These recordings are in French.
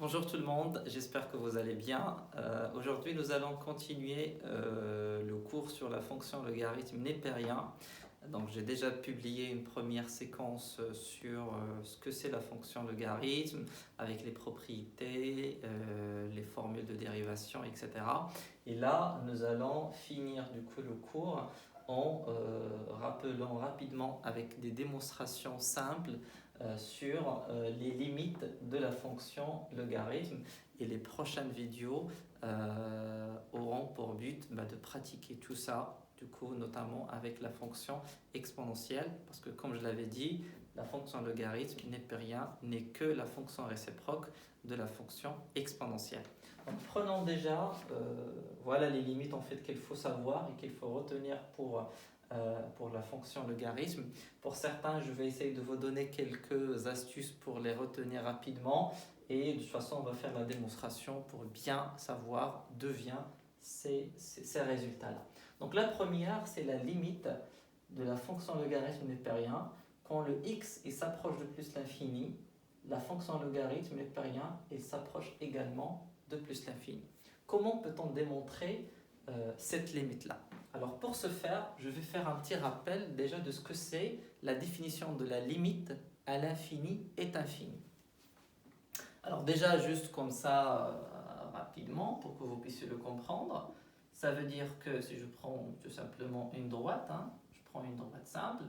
Bonjour tout le monde, j'espère que vous allez bien. Aujourd'hui, nous allons continuer le cours sur la fonction logarithme népérien. Donc, j'ai déjà publié une première séquence sur ce que c'est la fonction logarithme, avec les propriétés, les formules de dérivation, etc. Et là, nous allons finir du coup le cours en rappelant rapidement avec des démonstrations simples sur les limites de la fonction logarithme, et les prochaines vidéos auront pour but de pratiquer tout ça, du coup notamment avec la fonction exponentielle, parce que comme je l'avais dit, la fonction logarithme népérien n'est que la fonction réciproque de la fonction exponentielle. Donc prenons déjà, voilà les limites en fait qu'il faut savoir et qu'il faut retenir pour la fonction logarithme. Pour certains, je vais essayer de vous donner quelques astuces pour les retenir rapidement, et de toute façon, on va faire la démonstration pour bien savoir d'où viennent ces résultats-là. Donc la première, c'est la limite de la fonction logarithme népérien. Quand le x s'approche de plus l'infini, la fonction logarithme népérien s'approche également de plus l'infini. Comment peut-on démontrer cette limite-là? Alors pour ce faire, je vais faire un petit rappel déjà de ce que c'est la définition de la limite à l'infini est infini. Alors déjà, juste comme ça, rapidement, pour que vous puissiez le comprendre, ça veut dire que si je prends tout simplement une droite, je prends une droite simple,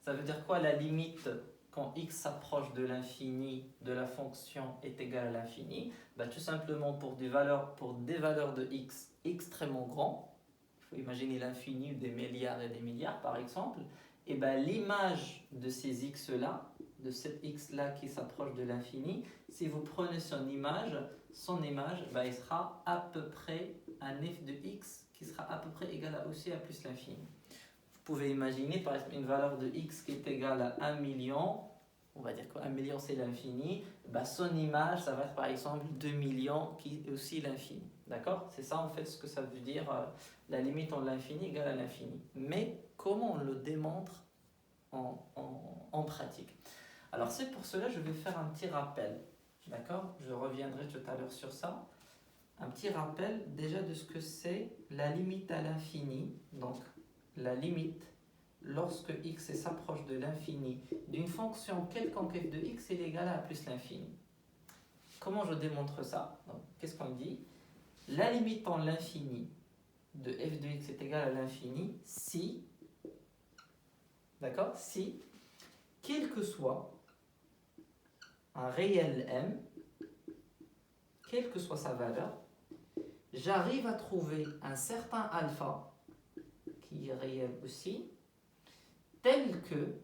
ça veut dire quoi la limite quand x s'approche de l'infini de la fonction est égal à l'infini? Tout simplement pour des valeurs de x extrêmement grands, il faut imaginer l'infini, des milliards et des milliards par exemple, et l'image de ces x-là, de cet x-là qui s'approche de l'infini, si vous prenez son image, il sera à peu près un f de x qui sera à peu près égal aussi à plus l'infini. Vous pouvez imaginer par exemple une valeur de x qui est égale à 1 million, on va dire que 1 million c'est l'infini, son image ça va être par exemple 2 millions qui est aussi l'infini. D'accord? C'est ça en fait ce que ça veut dire la limite en l'infini égale à l'infini. Mais comment on le démontre en pratique? Alors c'est pour cela que je vais faire un petit rappel. D'accord? Je reviendrai tout à l'heure sur ça. Un petit rappel déjà de ce que c'est la limite à l'infini. Donc la limite lorsque x s'approche de l'infini d'une fonction quelconque f de x est égale à plus l'infini. Comment je démontre ça? Donc, qu'est-ce qu'on dit? La limite en l'infini de f de x est égale à l'infini si, d'accord, si, quel que soit un réel m, quelle que soit sa valeur, j'arrive à trouver un certain alpha, qui est réel aussi, tel que,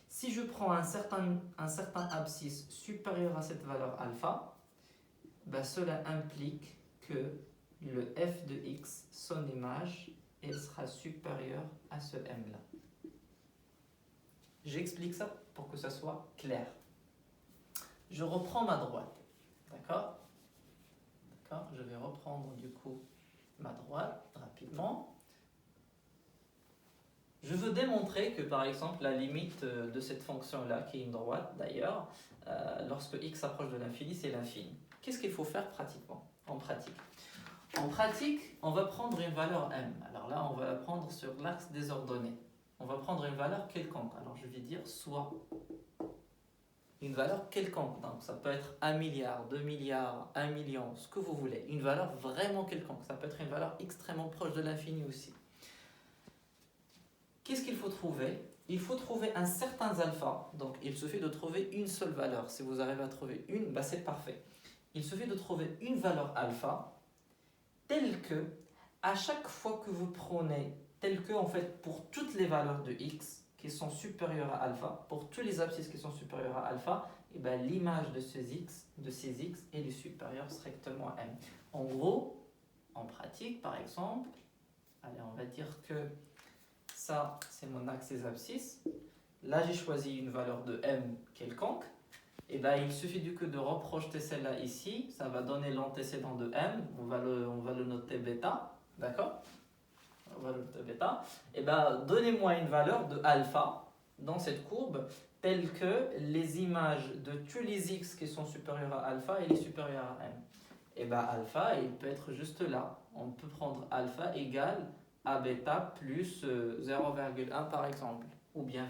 si je prends un certain abscisse supérieur à cette valeur alpha, cela implique que le f de x, son image, elle sera supérieure à ce m-là. J'explique ça pour que ça soit clair. Je reprends ma droite. D'accord? D'accord? Je vais reprendre du coup ma droite rapidement. Je veux démontrer que par exemple la limite de cette fonction-là, qui est une droite d'ailleurs, lorsque x s'approche de l'infini, c'est l'infini. Qu'est-ce qu'il faut faire pratiquement, en pratique? En pratique, on va prendre une valeur m. Alors là, on va la prendre sur l'axe des ordonnées. On va prendre une valeur quelconque. Alors je vais dire soit une valeur quelconque. Donc ça peut être 1 milliard, 2 milliards, 1 million, ce que vous voulez. Une valeur vraiment quelconque. Ça peut être une valeur extrêmement proche de l'infini aussi. Qu'est-ce qu'il faut trouver? Il faut trouver un certain alpha. Donc il suffit de trouver une seule valeur. Si vous arrivez à trouver une, c'est parfait. Il suffit de trouver une valeur alpha telle que, à chaque fois que vous prenez, telle que en fait pour toutes les valeurs de x qui sont supérieures à alpha, pour tous les abscisses qui sont supérieurs à alpha, l'image de ces x est supérieure strictement à m. En gros, en pratique par exemple, allez, on va dire que ça, c'est mon axe des abscisses. Là, j'ai choisi une valeur de m quelconque. Il suffit du coup de reprojeter celle-là ici. Ça va donner l'antécédent de m. On va le noter bêta. D'accord? On va le noter bêta. Donnez-moi une valeur de alpha dans cette courbe telles que les images de tous les x qui sont supérieurs à alpha et les supérieurs à m. Et bien alpha, il peut être juste là. On peut prendre alpha égale à bêta plus 0,1 par exemple, ou bien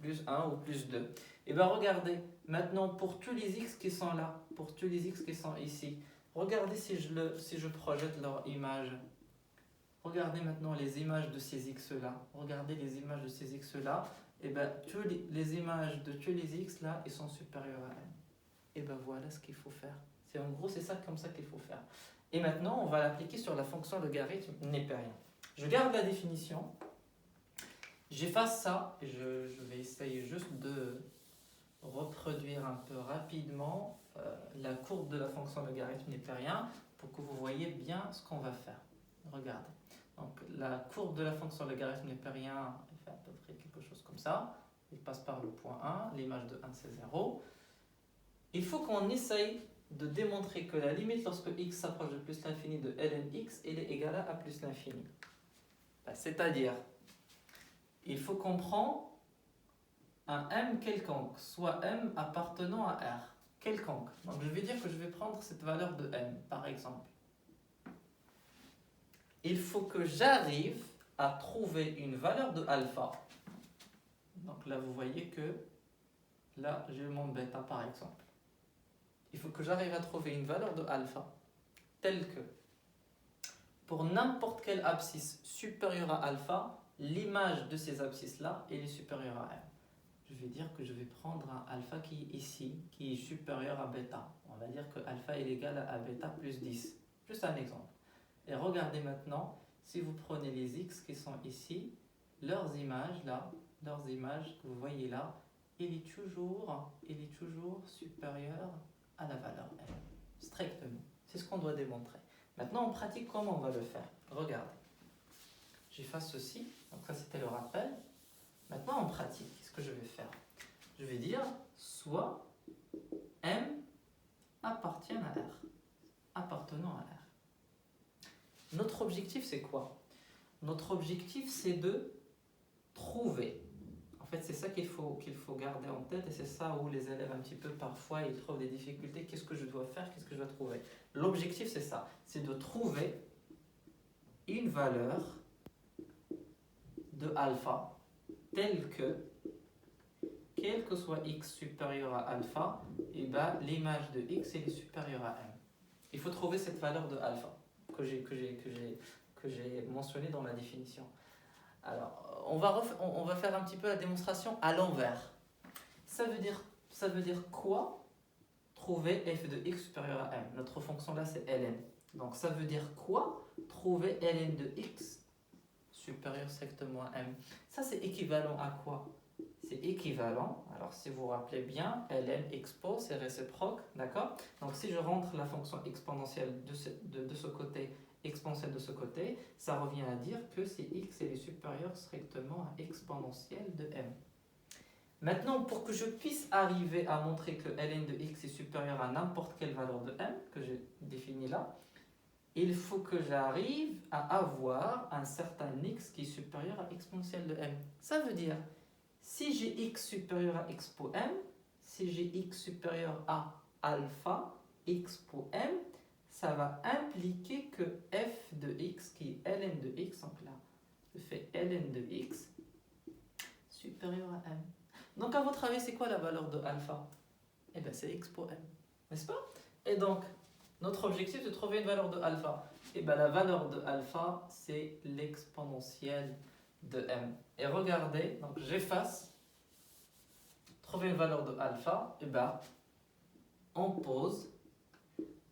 plus 1 ou plus 2. Et bien regardez, maintenant pour tous les x qui sont là, pour tous les x qui sont ici, regardez si je projette leur image. Regardez maintenant les images de ces x-là. Regardez les images de ces x-là. Et bien, les images de tous les x-là, ils sont supérieurs à m. Et bien voilà ce qu'il faut faire. En gros, c'est ça comme ça qu'il faut faire. Et maintenant, on va l'appliquer sur la fonction logarithme népérien. Je garde la définition. J'efface ça. Et je vais essayer juste de reproduire un peu rapidement la courbe de la fonction logarithme népérien pour que vous voyez bien ce qu'on va faire. Regardez. Donc la courbe de la fonction logarithme népérien, elle fait à peu près quelque chose comme ça. Il passe par le point 1, l'image de 1 c'est 0. Il faut qu'on essaye de démontrer que la limite lorsque x s'approche de plus l'infini de ln x, elle est égale à plus l'infini. C'est-à-dire, il faut qu'on prend un m quelconque, soit m appartenant à R, quelconque. Donc je vais dire que je vais prendre cette valeur de m, par exemple. Il faut que j'arrive à trouver une valeur de alpha. Donc là, vous voyez que là, j'ai mon bêta, par exemple. Il faut que j'arrive à trouver une valeur de alpha telle que, pour n'importe quelle abscisse supérieure à alpha, l'image de ces abscisses-là, elle est supérieure à m. Je vais dire que je vais prendre un alpha qui est ici, qui est supérieur à bêta. On va dire que alpha est égal à bêta plus 10. Juste un exemple. Et regardez maintenant, si vous prenez les x qui sont ici, leurs images là, leurs images que vous voyez là, il est toujours supérieur à la valeur m, strictement. C'est ce qu'on doit démontrer. Maintenant, en pratique, comment on va le faire? Regardez. J'efface ceci. Donc ça, c'était le rappel. Maintenant, en pratique, qu'est-ce que je vais faire? Je vais dire soit m appartient à R, appartenant à R. Notre objectif, c'est quoi? Notre objectif, c'est de trouver. En fait, c'est ça qu'il faut garder en tête et c'est ça où les élèves, un petit peu, parfois, ils trouvent des difficultés. Qu'est-ce que je dois faire? Qu'est-ce que je dois trouver? L'objectif, c'est ça. C'est de trouver une valeur de alpha telle que, quel que soit x supérieur à alpha, et ben, l'image de x est supérieure à m. Il faut trouver cette valeur de alpha que j'ai mentionné dans la définition. Alors, on va faire un petit peu la démonstration à l'envers. Ça veut dire quoi? Trouver f de x supérieur à m. Notre fonction là, c'est ln. Donc, ça veut dire quoi? Trouver ln de x supérieur strictement à m. Ça, c'est équivalent à quoi? C'est équivalent, alors si vous vous rappelez bien, ln expo, c'est réciproque, d'accord? Donc si je rentre la fonction exponentielle de ce côté, exponentielle de ce côté, ça revient à dire que c'est x est supérieur strictement à exponentielle de m. Maintenant, pour que je puisse arriver à montrer que ln de x est supérieur à n'importe quelle valeur de m, que j'ai définie là, il faut que j'arrive à avoir un certain x qui est supérieur à exponentielle de m. Ça veut dire, si j'ai x supérieur à expo m, si j'ai x supérieur à alpha expo m, ça va impliquer que f de x, qui est ln de x, donc là, je fais ln de x supérieur à m. Donc à votre avis, c'est quoi la valeur de alpha? Eh bien, c'est expo m, n'est-ce pas? Et donc, notre objectif, c'est de trouver une valeur de alpha. Et bien, la valeur de alpha, c'est l'exponentielle de m. Et regardez, donc j'efface, trouver une valeur de alpha, et bien, on pose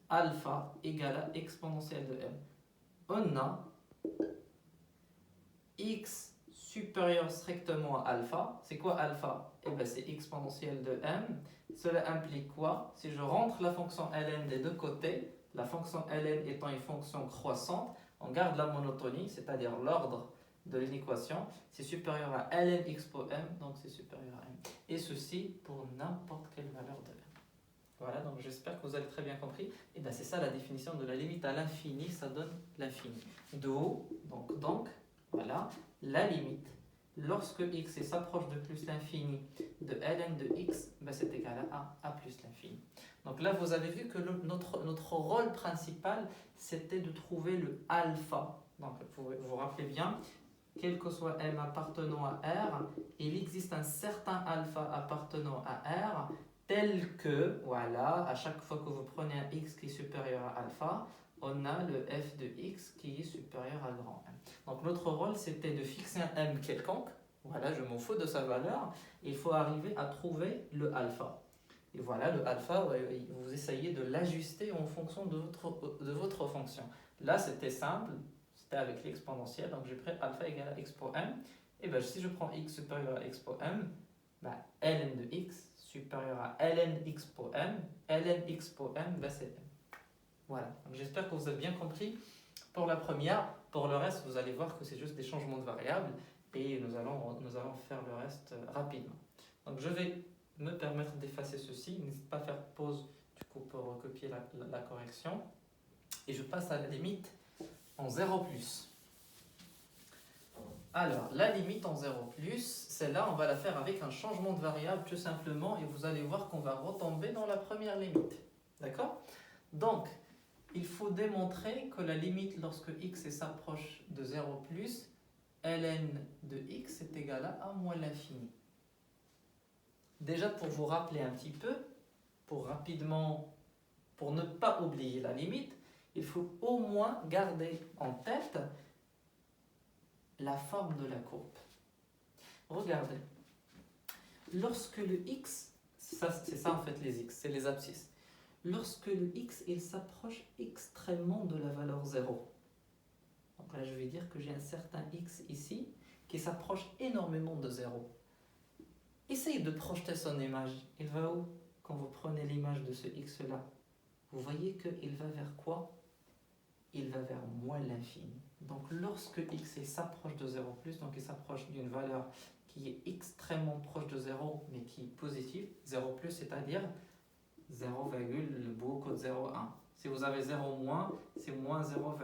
alpha égale à exponentielle de m. On a x supérieur strictement à alpha. C'est quoi alpha? Et bien, c'est exponentielle de m. Cela implique quoi? Si je rentre la fonction ln des deux côtés, la fonction ln étant une fonction croissante, on garde la monotonie, c'est-à-dire l'ordre de l'équation, c'est supérieur à ln expo m, donc c'est supérieur à m. Et ceci pour n'importe quelle valeur de m. Voilà, donc j'espère que vous avez très bien compris. Et bien c'est ça la définition de la limite à l'infini, ça donne l'infini. Donc, voilà, la limite lorsque x s'approche de plus l'infini de ln de x, ben c'est égal à a plus l'infini. Donc là, vous avez vu que notre rôle principal, c'était de trouver le alpha. Donc vous vous rappelez bien, quel que soit m appartenant à R, il existe un certain alpha appartenant à R, tel que, voilà, à chaque fois que vous prenez un x qui est supérieur à alpha, on a le f de x qui est supérieur à grand M. Donc notre rôle, c'était de fixer un m quelconque. Voilà, je m'en fous de sa valeur. Il faut arriver à trouver le alpha. Et voilà, le alpha, vous essayez de l'ajuster en fonction de votre fonction. Là, c'était simple, c'était avec l'exponentielle. Donc j'ai pris alpha égale à expo m. Et bien si je prends x supérieur à expo m, ben, ln de x supérieur à ln expo m, ln expo m, ben, c'est m. Voilà, j'espère que vous avez bien compris pour la première. Pour le reste, vous allez voir que c'est juste des changements de variables et nous allons faire le reste rapidement. Donc je vais me permettre d'effacer ceci. N'hésite pas à faire pause du coup pour recopier la correction. Et je passe à la limite en 0+. Alors, la limite en 0+, celle-là, on va la faire avec un changement de variable tout simplement et vous allez voir qu'on va retomber dans la première limite. D'accord? Donc, il faut démontrer que la limite lorsque x s'approche de 0+, ln de x est égal à a moins l'infini. Déjà pour vous rappeler un petit peu, pour ne pas oublier la limite, il faut au moins garder en tête la forme de la courbe. Regardez, lorsque le x, c'est ça en fait les x, c'est les abscisses. Lorsque le x il s'approche extrêmement de la valeur 0. Donc là je vais dire que j'ai un certain x ici qui s'approche énormément de 0. Essayez de projeter son image. Il va où quand vous prenez l'image de ce x là? Vous voyez qu'il va vers quoi? Il va vers moins l'infini. Donc lorsque x s'approche de 0+, donc il s'approche d'une valeur qui est extrêmement proche de 0 mais qui est positive, 0+, c'est-à-dire 0, le beau code 0,1. Si vous avez 0 moins, c'est moins 0,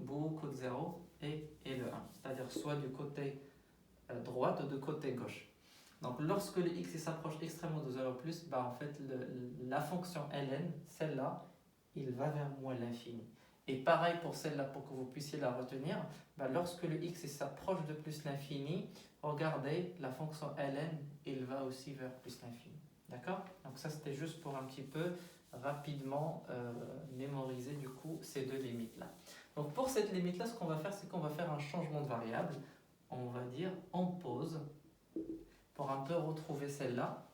beau code 0 et le 1. C'est-à-dire soit du côté droite ou du côté gauche. Donc lorsque le x s'approche extrêmement de 0+, bah en fait la fonction ln, celle-là, il va vers moins l'infini. Et pareil pour celle-là, pour que vous puissiez la retenir, bah lorsque le x s'approche de plus l'infini, regardez, la fonction ln, il va aussi vers plus l'infini. D'accord? Donc ça c'était juste pour un petit peu rapidement mémoriser du coup ces deux limites-là. Donc pour cette limite-là, ce qu'on va faire, c'est qu'on va faire un changement de variable. On va dire on pose, pour un peu retrouver celle-là,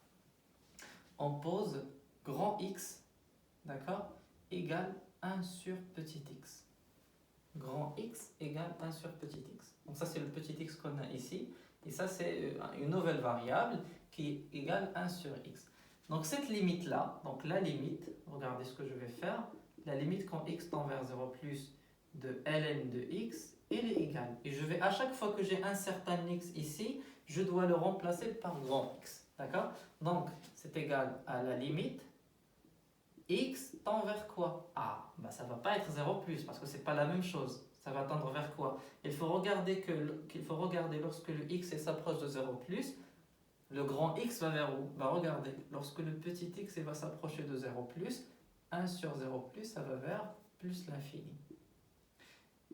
on pose grand X, d'accord, égale 1 sur petit x. Grand X égale 1 sur petit x. Donc ça c'est le petit x qu'on a ici. Et ça c'est une nouvelle variable qui est égale 1 sur x. Donc cette limite-là, donc la limite, regardez ce que je vais faire. La limite quand x tend vers 0+, de ln de x, elle est égale. Et je vais, à chaque fois que j'ai un certain x ici, je dois le remplacer par grand X. D'accord? Donc, c'est égal à la limite x tend vers quoi? Ah, bah ça ne va pas être 0+, parce que ce n'est pas la même chose. Ça va tendre vers quoi? Il faut regarder lorsque le x s'approche de 0+, le grand X va vers où? Bah regardez, lorsque le petit x va s'approcher de 0+, 1 sur 0+, ça va vers plus l'infini.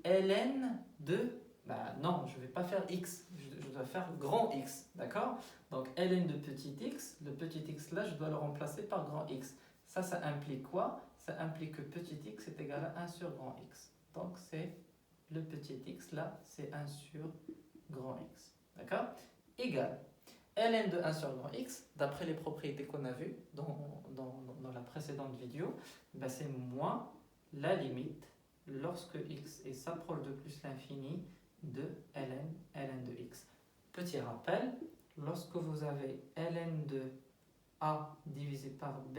ln de... Bah non, je ne vais pas faire x, je dois faire grand X, d'accord? Donc ln de petit x, le petit x là, je dois le remplacer par grand X. Ça implique quoi? Ça implique que petit x est égal à 1 sur grand X. Donc c'est le petit x là, c'est 1 sur grand X, d'accord? Égal. ln de 1 sur grand X, d'après les propriétés qu'on a vues dans la précédente vidéo, bah c'est moins la limite lorsque x s'approche de plus l'infini de ln de x. Petit rappel, lorsque vous avez ln de a divisé par b,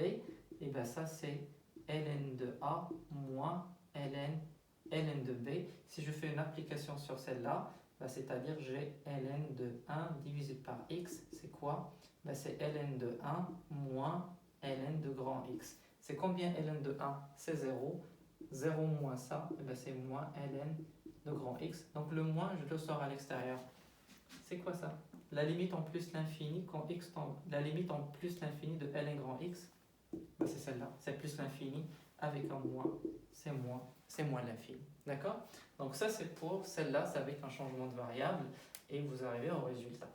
et bien ça c'est ln de a moins ln de b. Si je fais une application sur celle-là, ben c'est-à-dire j'ai ln de 1 divisé par x, c'est quoi? Ben c'est ln de 1 moins ln de grand X. C'est combien ln de 1? C'est 0. 0 moins ça, et ben c'est moins ln de grand X. Donc le moins, je le sors à l'extérieur. C'est quoi ça? la limite en plus l'infini quand x tend, la limite en plus l'infini de ln grand x, ben c'est celle-là, c'est plus l'infini avec un moins, c'est moins l'infini. D'accord? Donc ça c'est pour celle-là, c'est avec un changement de variable et vous arrivez au résultat.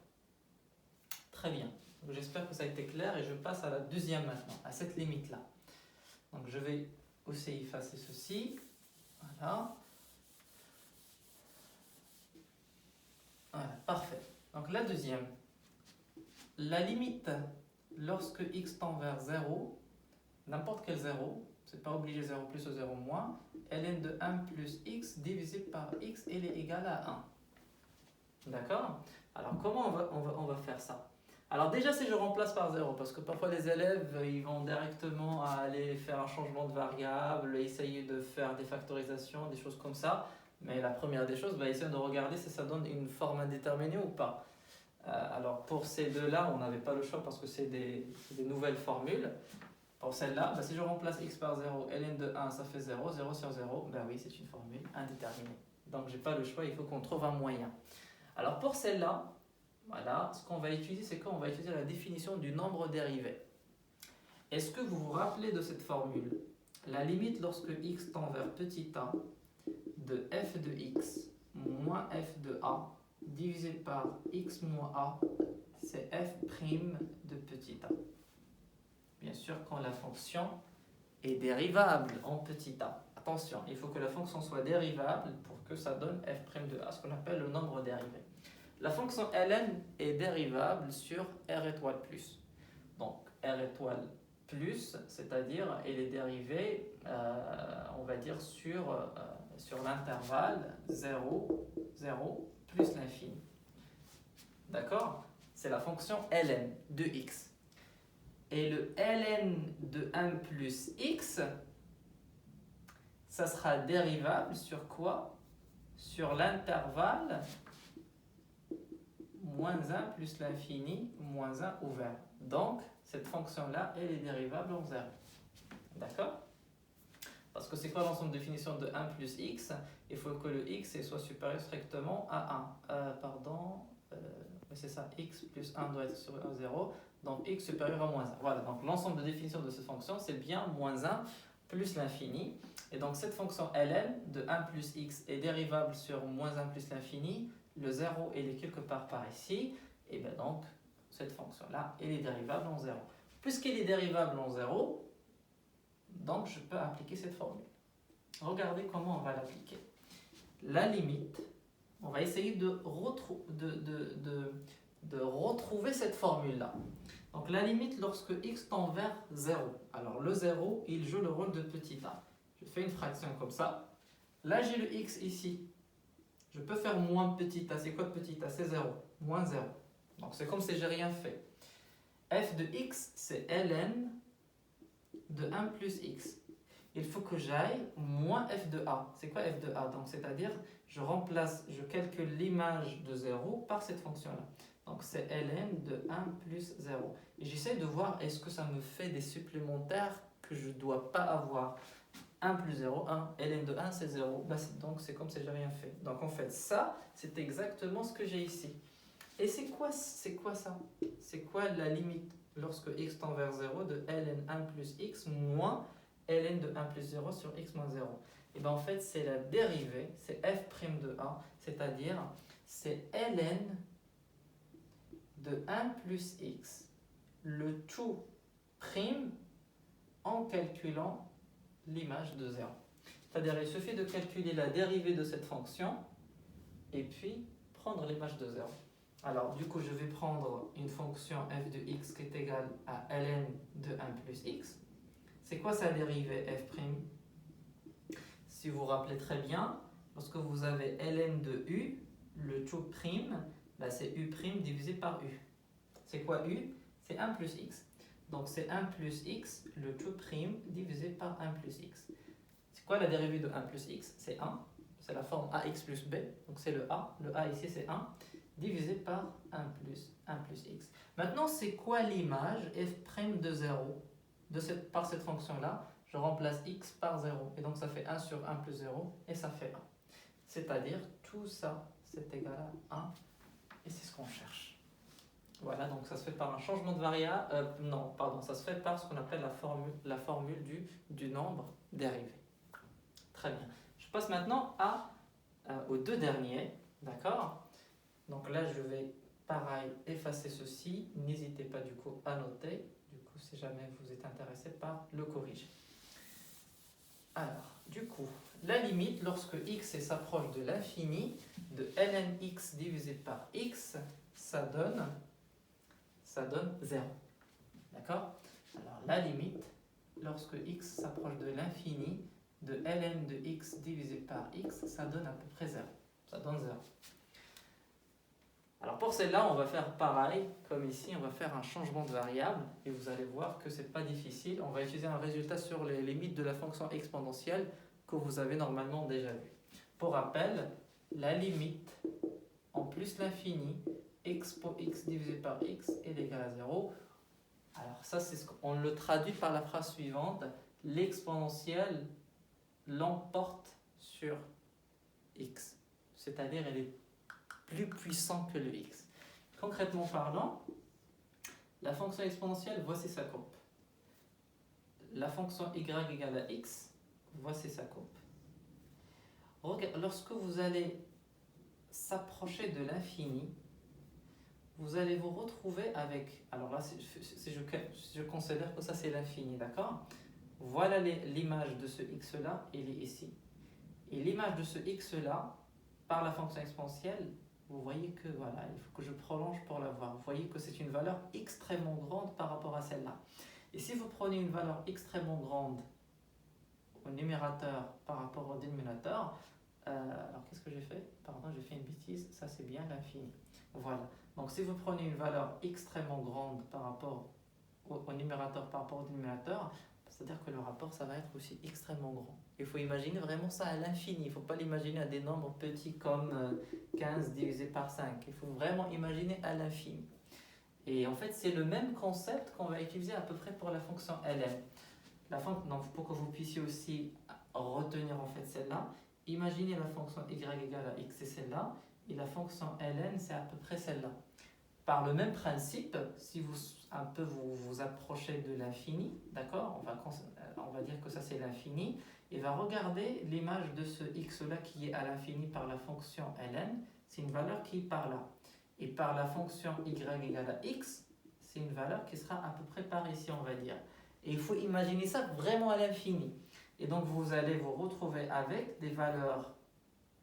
Très bien. J'espère que ça a été clair et je passe à la deuxième maintenant, à cette limite-là. Donc je vais aussi effacer ceci. Voilà. Voilà, parfait. Donc la deuxième, la limite lorsque x tend vers 0, n'importe quel 0, c'est pas obligé 0 plus ou 0 moins, ln de 1 plus x divisé par x, elle est égale à 1. D'accord? Alors comment on va faire ça? Alors déjà si je remplace par 0, parce que parfois les élèves ils vont directement aller faire un changement de variable, essayer de faire des factorisations, des choses comme ça. Mais la première des choses, essayer de regarder si ça donne une forme indéterminée ou pas. Alors pour ces deux-là, on n'avait pas le choix parce que c'est des nouvelles formules. Pour celle-là, si je remplace x par 0, ln de 1, ça fait 0, 0 sur 0, oui, c'est une formule indéterminée. Donc j'ai pas le choix, il faut qu'on trouve un moyen. Alors pour celle-là, voilà, ce qu'on va utiliser, c'est qu'on va utiliser la définition du nombre dérivé. Est-ce que vous vous rappelez de cette formule? La limite lorsque x tend vers petit a de f de x moins f de a divisé par x moins a, c'est f' de petit a. Bien sûr, quand la fonction est dérivable en petit a. Attention, il faut que la fonction soit dérivable pour que ça donne f' de a, ce qu'on appelle le nombre dérivé. La fonction ln est dérivable sur r étoile plus. Donc r étoile plus, c'est-à-dire elle est dérivée, on va dire, sur l'intervalle 0, 0 plus l'infini. D'accord? C'est la fonction ln de x. Et le ln de 1 plus x, ça sera dérivable sur quoi? Sur l'intervalle moins 1 plus l'infini, moins 1 ouvert. Donc, cette fonction-là, elle est dérivable en 0. D'accord? Parce que c'est quoi l'ensemble de définition de 1 plus x? Il faut que le x soit supérieur strictement à 1. C'est ça, x plus 1 doit être sur 0. Donc, x supérieur à moins 1. Voilà, donc l'ensemble de définition de cette fonction, c'est bien moins 1 plus l'infini. Et donc, cette fonction ln de 1 plus x est dérivable sur moins 1 plus l'infini. Le 0, il est quelque part par ici. Et bien donc, cette fonction-là, elle est dérivable en 0. Puisqu'elle est dérivable en 0, donc je peux appliquer cette formule. Regardez comment on va l'appliquer. La limite, on va essayer de retrouver cette formule-là. Donc la limite lorsque x tend vers 0. Alors le 0, il joue le rôle de petit a. Je fais une fraction comme ça. Là, j'ai le x ici. Je peux faire moins petit a. C'est quoi petit a? C'est 0. Moins 0. Donc c'est comme si j'ai rien fait. F de x, c'est ln de 1 plus x. Il faut que j'aille moins f de a. C'est quoi f de a? Donc c'est-à-dire, je calcule l'image de 0 par cette fonction-là. Donc c'est ln de 1 plus 0. Et j'essaie de voir est-ce que ça me fait des supplémentaires que je ne dois pas avoir. 1 plus 0, 1. ln de 1, c'est 0. Donc c'est comme si j'ai rien fait. Donc en fait, ça, c'est exactement ce que j'ai ici. Et c'est quoi ça? C'est quoi la limite lorsque x tend vers 0 de ln 1 plus x moins ln de 1 plus 0 sur x moins 0? Et bien en fait, c'est la dérivée, c'est f' de a, c'est-à-dire c'est ln de 1 plus x, le tout prime en calculant l'image de 0. C'est-à-dire il suffit de calculer la dérivée de cette fonction et puis prendre l'image de 0. Alors du coup je vais prendre une fonction f de x qui est égale à ln de 1 plus x. C'est quoi sa dérivée f'? Si vous vous rappelez très bien, lorsque vous avez ln de u, le tout prime, c'est u' divisé par u. C'est quoi u? C'est 1 plus x. Donc c'est 1 plus x, le tout prime, divisé par 1 plus x. C'est quoi la dérivée de 1 plus x? C'est 1. C'est la forme ax plus b. Donc c'est le a. Le a ici c'est 1. Divisé par 1 plus x. Maintenant, c'est quoi l'image f' de 0 par cette fonction-là? Je remplace x par 0. Et donc ça fait 1 sur 1 plus 0. Et ça fait 1. C'est-à-dire, tout ça, c'est égal à 1. Et c'est ce qu'on cherche. Voilà, donc ça se fait par un changement de variable. Non, pardon, ça se fait par ce qu'on appelle la formule du nombre dérivé. Très bien. Je passe maintenant aux deux derniers. D'accord? Donc là, je vais, pareil, effacer ceci. N'hésitez pas du coup à noter. Du coup, si jamais vous êtes intéressé par le corriger. Alors, du coup, la limite, lorsque x s'approche de l'infini, de ln x divisé par x, ça donne 0. D'accord? Alors, la limite, lorsque x s'approche de l'infini, de ln de x divisé par x, ça donne à peu près 0. Ça donne 0. Alors pour celle-là, on va faire pareil, comme ici, on va faire un changement de variable, et vous allez voir que c'est pas difficile. On va utiliser un résultat sur les limites de la fonction exponentielle que vous avez normalement déjà vu. Pour rappel, la limite en plus l'infini, expo x divisé par x est égal à 0. Alors ça, c'est on le traduit par la phrase suivante, l'exponentielle l'emporte sur x, c'est-à-dire elle est plus puissant que le x. Concrètement parlant, la fonction exponentielle, voici sa courbe. La fonction y égale à x, voici sa courbe. Lorsque vous allez s'approcher de l'infini, vous allez vous retrouver avec... Alors là, si je considère que ça c'est l'infini, d'accord? Voilà l'image de ce x-là, il est ici. Et l'image de ce x-là, par la fonction exponentielle, vous voyez que voilà, il faut que je prolonge pour la voir. Vous voyez que c'est une valeur extrêmement grande par rapport à celle-là. Et si vous prenez une valeur extrêmement grande au numérateur par rapport au dénominateur, alors qu'est-ce que j'ai fait? Pardon, j'ai fait une bêtise, ça c'est bien l'infini. Voilà, donc si vous prenez une valeur extrêmement grande par rapport au numérateur par rapport au dénominateur, c'est-à-dire que le rapport, ça va être aussi extrêmement grand. Il faut imaginer vraiment ça à l'infini. Il ne faut pas l'imaginer à des nombres petits comme 15 divisé par 5. Il faut vraiment imaginer à l'infini. Et en fait, c'est le même concept qu'on va utiliser à peu près pour la fonction ln. Donc, pour que vous puissiez aussi retenir en fait celle-là, imaginez la fonction y égale à x, c'est celle-là. Et la fonction ln, c'est à peu près celle-là. Par le même principe, si vous vous approchez de l'infini, d'accord, on va dire que ça c'est l'infini, et va regarder l'image de ce x-là qui est à l'infini par la fonction ln, c'est une valeur qui est par là. Et par la fonction y égale à x, c'est une valeur qui sera à peu près par ici, on va dire. Et il faut imaginer ça vraiment à l'infini. Et donc vous allez vous retrouver avec des valeurs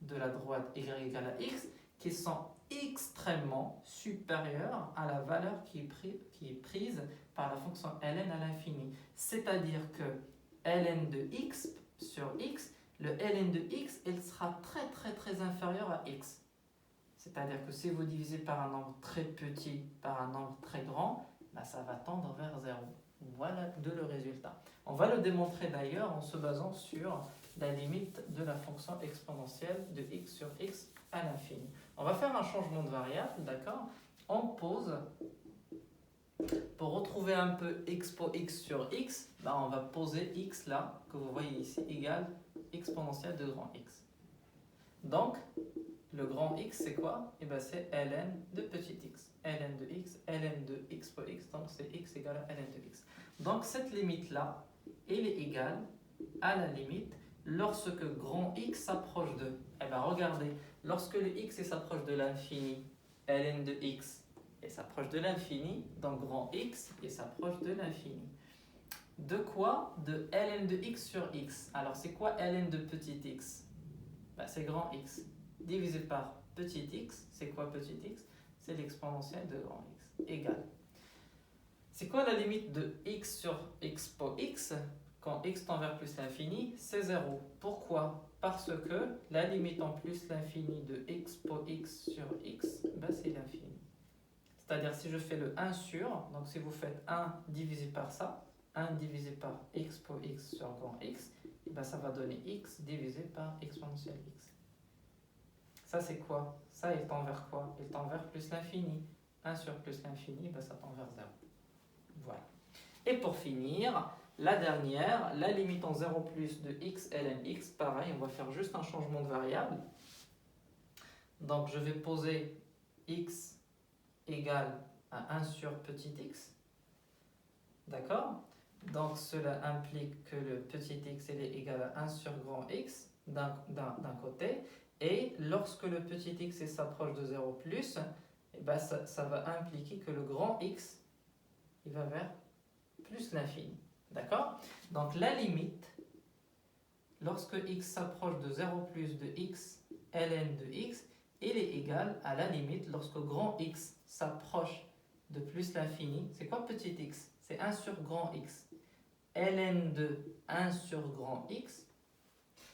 de la droite y égale à x qui sont extrêmement supérieure à la valeur qui est prise par la fonction ln à l'infini. C'est-à-dire que ln de x sur x, le ln de x, elle sera très inférieure à x. C'est-à-dire que si vous divisez par un nombre très petit par un nombre très grand, ça va tendre vers 0. Voilà le résultat. On va le démontrer d'ailleurs en se basant sur la limite de la fonction exponentielle de x sur x à l'infini. On va faire un changement de variable, d'accord? On pose, pour retrouver un peu expo x sur x, on va poser x là, que vous voyez ici, égale exponentielle de grand x. Donc, le grand x, c'est quoi? C'est ln de petit x. ln de x, ln de expo x, donc c'est x égale à ln de x. Donc, cette limite-là, elle est égale à la limite lorsque grand x s'approche de... regardez, lorsque le x s'approche de l'infini, ln de x s'approche de l'infini, donc grand x s'approche de l'infini. De quoi? De ln de x sur x. Alors c'est quoi ln de petit x? C'est grand x. Divisé par petit x, c'est quoi petit x? C'est l'exponentielle de grand x. Égal. C'est quoi la limite de x sur expo x? Quand x tend vers plus l'infini, c'est 0. Pourquoi? Parce que la limite en plus l'infini de expo x sur x, c'est l'infini. C'est-à-dire si je fais le 1 sur, donc si vous faites 1 divisé par ça, 1 divisé par expo x sur grand x, ça va donner x divisé par exponentielle x. Ça c'est quoi? Ça il tend vers quoi? Il tend vers plus l'infini. 1 sur plus l'infini, ça tend vers 0. Voilà. Et pour finir, la dernière, la limite en 0 plus de x ln x, pareil, on va faire juste un changement de variable. Donc je vais poser x égale à 1 sur petit x. D'accord? Donc cela implique que le petit x est égal à 1 sur grand x d'un côté. Et lorsque le petit x s'approche de 0 plus, eh ben ça va impliquer que le grand x il va vers plus l'infini. D'accord? Donc la limite, lorsque x s'approche de 0 plus de x, ln de x, il est égal à la limite lorsque grand x s'approche de plus l'infini. C'est quoi petit x? C'est 1 sur grand x. ln de 1 sur grand x.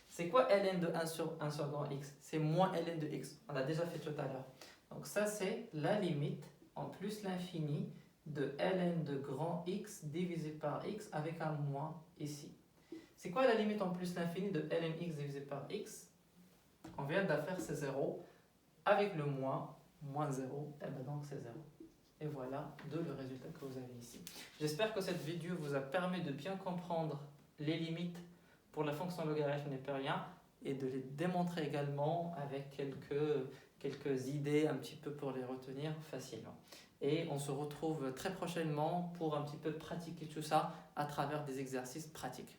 C'est quoi ln de 1 sur grand x? C'est moins ln de x. On l'a déjà fait tout à l'heure. Donc ça, c'est la limite en plus l'infini de ln de grand x divisé par x avec un moins ici. C'est quoi la limite en plus l'infini de ln x divisé par x? On vient de la faire, c'est 0. Avec le moins 0, et ben donc c'est 0. Et voilà le résultat que vous avez ici. J'espère que cette vidéo vous a permis de bien comprendre les limites pour la fonction logarithme népérien et de les démontrer également avec quelques idées un petit peu pour les retenir facilement. Et on se retrouve très prochainement pour un petit peu pratiquer tout ça à travers des exercices pratiques.